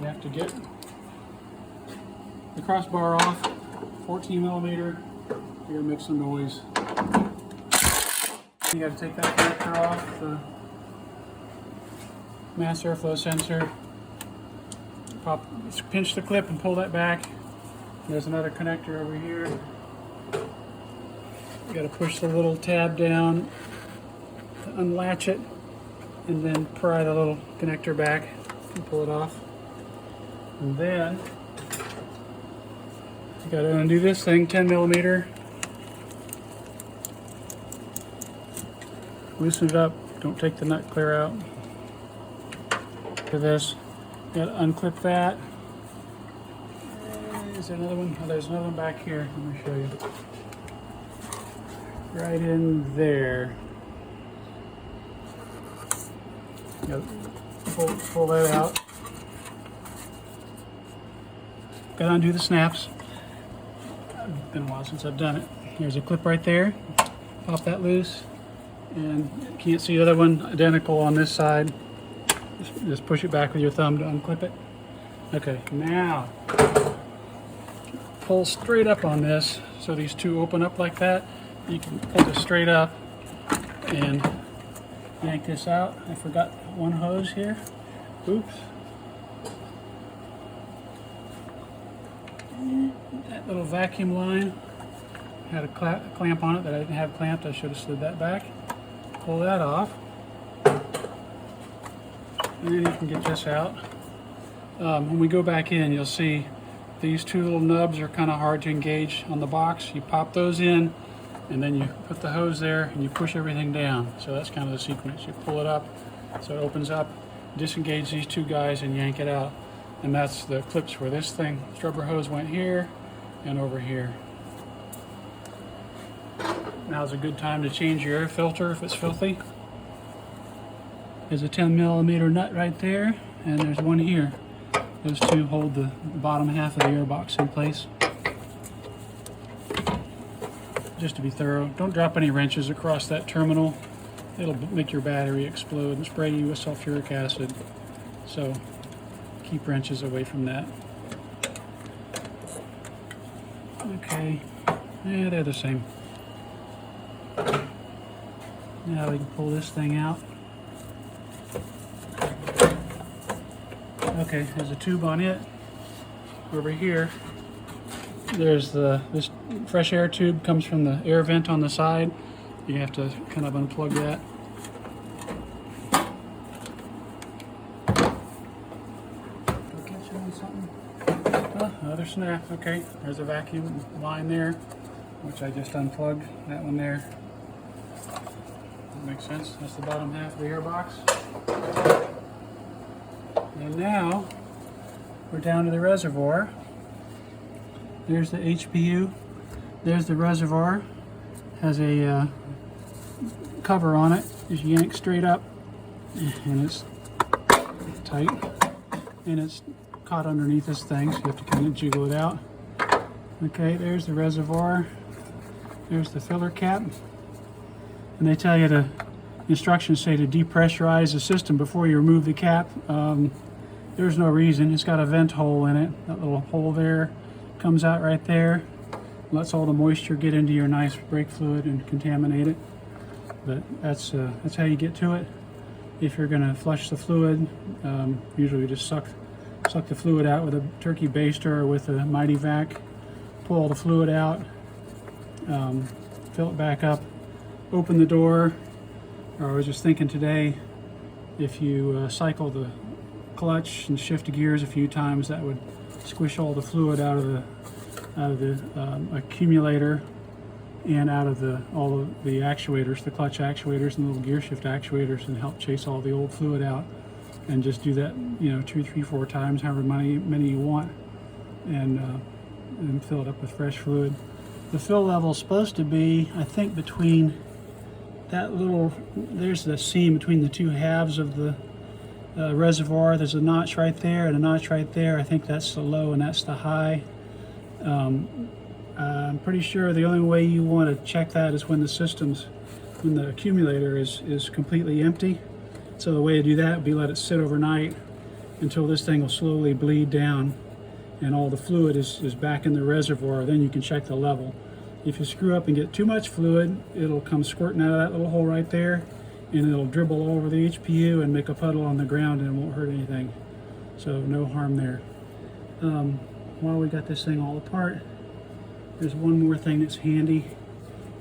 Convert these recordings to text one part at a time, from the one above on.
You have to get the crossbar off, 14 millimeter. You're gonna make some noise. You got to take that connector off the mass airflow sensor. Pinch the clip and pull that back. There's another connector over here. You got to push the little tab down to unlatch it, and then pry the little connector back and pull it off. And then you got to undo this thing, 10 millimeter. Loosen it up. Don't take the nut clear out. For this, you got to unclip that. Is there another one? Oh, there's another one back here. Let me show you. Right in there. You gotta pull that out. Got to undo the snaps. It's been a while since I've done it. Here's a clip right there. Pop that loose. And you can't see the other one, identical on this side. Just push it back with your thumb to unclip it. Okay, now pull straight up on this so these two open up like that. You can pull this straight up and yank this out. I forgot one hose here. Oops. And that little vacuum line had a clamp on it that I didn't have clamped. I should have slid that back. Pull that off. And then you can get this out. When we go back in, you'll see these two little nubs are kind of hard to engage on the box. You pop those in, and then you put the hose there, and you push everything down. So that's kind of the sequence. You pull it up, so it opens up, disengage these two guys, and yank it out. And that's the clips where this thing, rubber hose went here and over here. Now's a good time to change your air filter if it's filthy. There's a 10 millimeter nut right there, and there's one here. Those two hold the bottom half of the air box in place. Just to be thorough, don't drop any wrenches across that terminal. It'll make your battery explode and spray you with sulfuric acid. So keep wrenches away from that. Okay, yeah, they're the same. Now we can pull this thing out. Okay, there's a tube on it. Over here, there's this fresh air tube comes from the air vent on the side. You have to kind of unplug that. I'll get you on something. Oh, another snap. Okay, there's a vacuum line there, which I just unplugged. That one there. That makes sense. That's the bottom half of the air box. And now we're down to the reservoir. There's the HPU. There's the reservoir. Has a cover on it. Just yank straight up, and it's tight. And it's caught underneath this thing, so you have to kind of jiggle it out. Okay, there's the reservoir. There's the filler cap. And they tell you to, instructions say to depressurize the system before you remove the cap. There's no reason. It's got a vent hole in it. That little hole there comes out right there. Lets all the moisture get into your nice brake fluid and contaminate it. But that's how you get to it. If you're going to flush the fluid, usually we just suck the fluid out with a turkey baster or with a mighty vac. Pull all the fluid out, fill it back up, open the door. Or I was just thinking today, if you cycle the clutch and shift the gears a few times, that would squish all the fluid out of the accumulator and out of all of the actuators, the clutch actuators and the little gear shift actuators, and help chase all the old fluid out. And just do that, 2, 3, 4 times, however many you want, and fill it up with fresh fluid. The fill level is supposed to be, I think, between that little, there's the seam between the two halves of the reservoir. There's a notch right there and a notch right there. I think that's the low and that's the high. I'm pretty sure the only way you want to check that is when the accumulator is completely empty. So the way to do that would be let it sit overnight until this thing will slowly bleed down and all the fluid is back in the reservoir. Then you can check the level. If you screw up and get too much fluid, it'll come squirting out of that little hole right there, and it'll dribble all over the HPU and make a puddle on the ground, and it won't hurt anything. So no harm there. While we got this thing all apart, there's one more thing that's handy.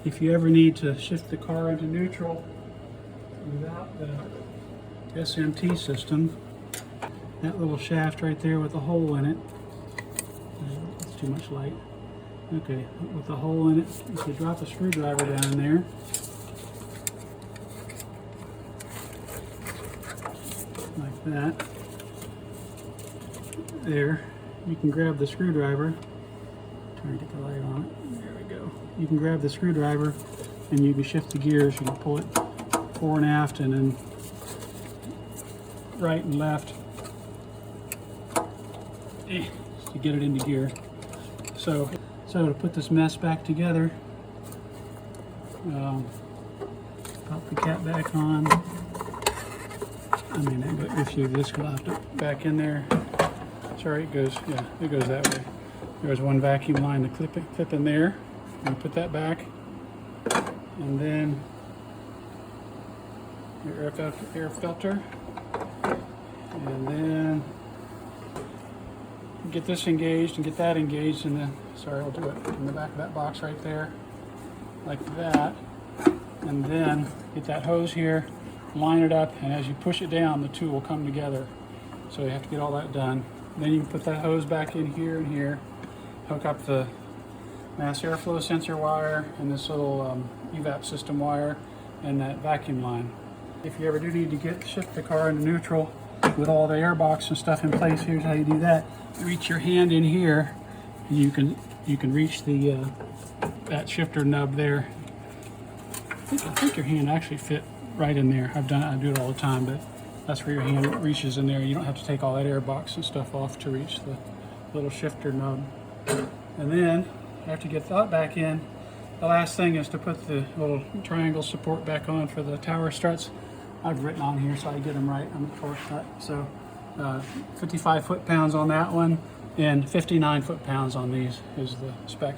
If you ever need to shift the car into neutral without the SMT system, that little shaft right there with the hole in it, it's too much light. Okay, with the hole in it, you can drop a screwdriver down in there. Like that. There. You can grab the screwdriver. Trying to get the light on it. There we go. You can grab the screwdriver and you can shift the gears. You can pull it fore and aft and then right and left to get it into gear. So to put this mess back together, pop the cap back on. I mean, if you just go have to back in there. Sorry, it goes, yeah, it goes that way. There's one vacuum line to clip in there. You put that back, and then your air filter, and then get this engaged and get that engaged, and then, sorry, I'll do it in the back of that box right there, like that, and then get that hose here, line it up, and as you push it down, the two will come together. So you have to get all that done. Then you can put that hose back in here and here, hook up the mass airflow sensor wire and this little evap system wire and that vacuum line. If you ever do need to shift the car into neutral with all the air box and stuff in place, here's how you do that. You reach your hand in here, and you can reach the that shifter nub there. I think your hand actually fit right in there. I do it all the time, but that's where your hand reaches in there. You don't have to take all that air box and stuff off to reach the little shifter nub. And then, after you get that back in, the last thing is to put the little triangle support back on for the tower struts. I've written on here so I get them right on the torque nut. So 55 foot-pounds on that one, and 59 foot-pounds on these is the spec.